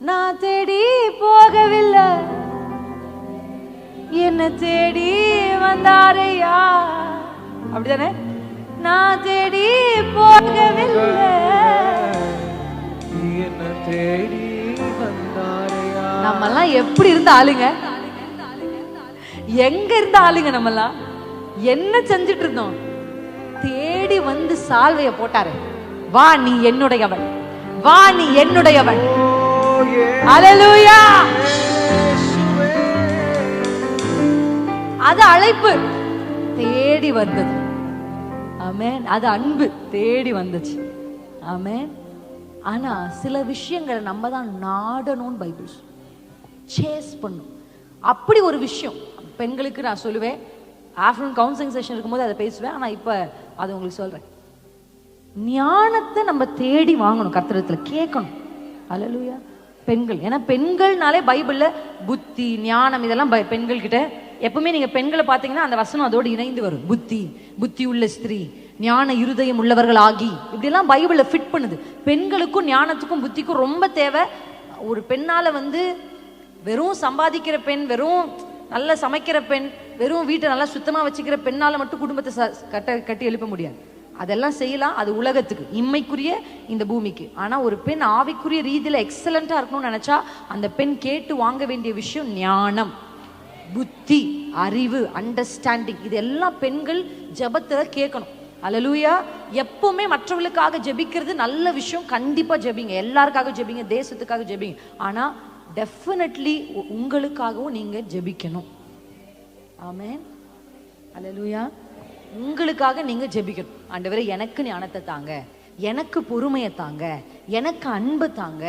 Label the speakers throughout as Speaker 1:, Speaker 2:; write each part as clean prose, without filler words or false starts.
Speaker 1: நான் தேடி போகவில்லை, என்ன தேடி வந்தாரையா. அப்படிதானே? நான் தேடி போகவில்லை,
Speaker 2: என்ன தேடி வந்தாரையா.
Speaker 1: நம்மெல்லாம் எப்படி இருந்த ஆளுங்க, எங்க இருந்த ஆளுங்க, நம்மெல்லாம் என்ன செஞ்சிட்டு இருந்தோம்? தேடி வந்து சால்வைய போட்டாரு. வா நீ என்னுடையவன், வா நீ என்னுடையவன். அல்லேலூயா. அது அழைப்பு தேடி வந்தது. ஆமென். அது அன்பு தேடி வந்துச்சு. ஆமென். ஆனா சில விஷயங்களை நம்ம தான் நாடணும்னு பைபிள் சேஸ் பண்ணும். அப்படி ஒரு விஷயம் பெண்களுக்கு நான் சொல்லுவேன். ஆஃப்டர்நூன் கவுன்சிலிங் செஷன் இருக்கும்போது அதை பேசுவேன். ஆனா இப்ப அது உங்களுக்கு சொல்றேன். ஞானத்தை நம்ம தேடி வாங்கணும், கர்த்தரிடத்துல கேட்கணும். அல்லேலூயா. பெண்கள், ஏன்னா பெண்கள்னாலே பைபிள்ல புத்தி ஞானம் இதெல்லாம் பெண்கள் கிட்ட எப்பவுமே நீங்க பெண்களை பார்த்தீங்கன்னா அந்த வசனம் அதோடு இணைந்து வரும். புத்தி, புத்தி உள்ள ஸ்திரீ, ஞான இருதயம் உள்ளவர்கள் ஆகி, இப்படி எல்லாம் பைபிள்ல ஃபிட் பண்ணுது. பெண்களுக்கும் ஞானத்துக்கும் புத்திக்கும் ரொம்ப தேவை. ஒரு பெண்ணால வெறும் சம்பாதிக்கிற பெண், வெறும் நல்லா சமைக்கிற பெண், வெறும் வீட்டை நல்லா சுத்தமா வச்சுக்கிற பெண்ணால மட்டும் குடும்பத்தை கட்டி எழுப்ப முடியாது. அதெல்லாம் செய்யலாம், அது உலகத்துக்கு, இம்மைக்குரிய இந்த பூமிக்கு. ஆனா ஒரு பெண் ஆவிக்குரிய ரீதியில எக்ஸலண்டா இருக்கணும்னு நினைச்சா அந்த பெண் கேட்டு வாங்க வேண்டிய விஷயம் ஞானம், புத்தி, அறிவு, அண்டர்ஸ்டாண்டிங். இதெல்லாம் பெண்கள் ஜெபத்துல கேட்கணும். அல்லேலூயா. எப்பவுமே மற்றவர்களுக்காக ஜெபிக்கிறது நல்ல விஷயம். கண்டிப்பா ஜெபிங்க, எல்லாருக்காக ஜெபிங்க, தேசத்துக்காக ஜெபிங்க. ஆனா டெஃபினெட்லி உங்களுக்காகவும் நீங்க ஜெபிக்கணும். ஆமென். அல்லேலூயா. உங்களுக்காக நீங்க ஜெபிக்கணும். ஆண்டவரே எனக்கு ஞானத்தை தாங்க, எனக்கு பொறுமையை தாங்க, எனக்கு அன்பு தாங்க,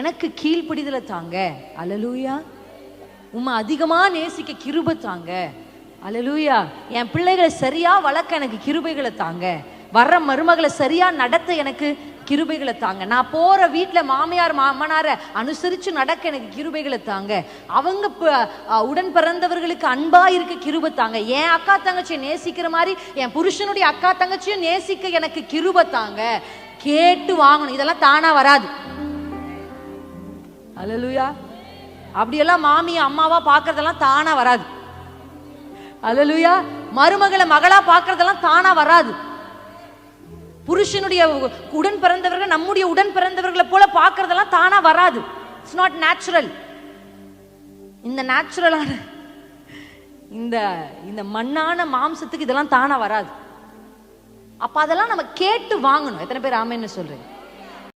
Speaker 1: எனக்கு கீழ்ப்படிதலை தாங்க. அல்லேலூயா. உம்மை அதிகமா நேசிக்க கிருபை தாங்க. அல்லேலூயா. என் பிள்ளைகளை சரியா வளர்க்க எனக்கு கிருபைகளை தாங்க. வர்ற மருமகளை சரியா நடத்த எனக்கு கிருபைகளை தாங்க. நான் போற வீட்டுல மாமியார் மாமனார அனுசரிச்சு நடக்க எனக்கு கிருபைகளை தாங்க. அவங்க உடன் பிறந்தவர்களுக்கு அன்பா இருக்க கிருபை தாங்க. என் அக்கா தங்கச்சியை நேசிக்கிற மாதிரி என் புருஷனுடைய அக்கா தங்கச்சியும் நேசிக்க எனக்கு கிருபை தாங்க. கேட்டு வாங்கணும். இதெல்லாம் தானா வராது. அல்லேலூயா. அப்படியெல்லாம் மாமியா அம்மாவா பாக்குறதெல்லாம் தானா வராது. அல்லேலூயா. மருமகளை மகளா பாக்குறதெல்லாம் தானா வராது. புருஷனுடைய உடன் பிறந்தவர்கள் நம்முடைய உடன் பிறந்தவர்களை போல பார்க்கறதெல்லாம் தானா வராது. It's not natural. இந்த நேச்சுரலான இந்த மண்ணான மாம்சத்துக்கு இதெல்லாம் தானா வராது. அப்ப அதெல்லாம் நம்ம கேட்டு வாங்கணும். எத்தனை பேர் ஆமென்னு சொல்றீங்க?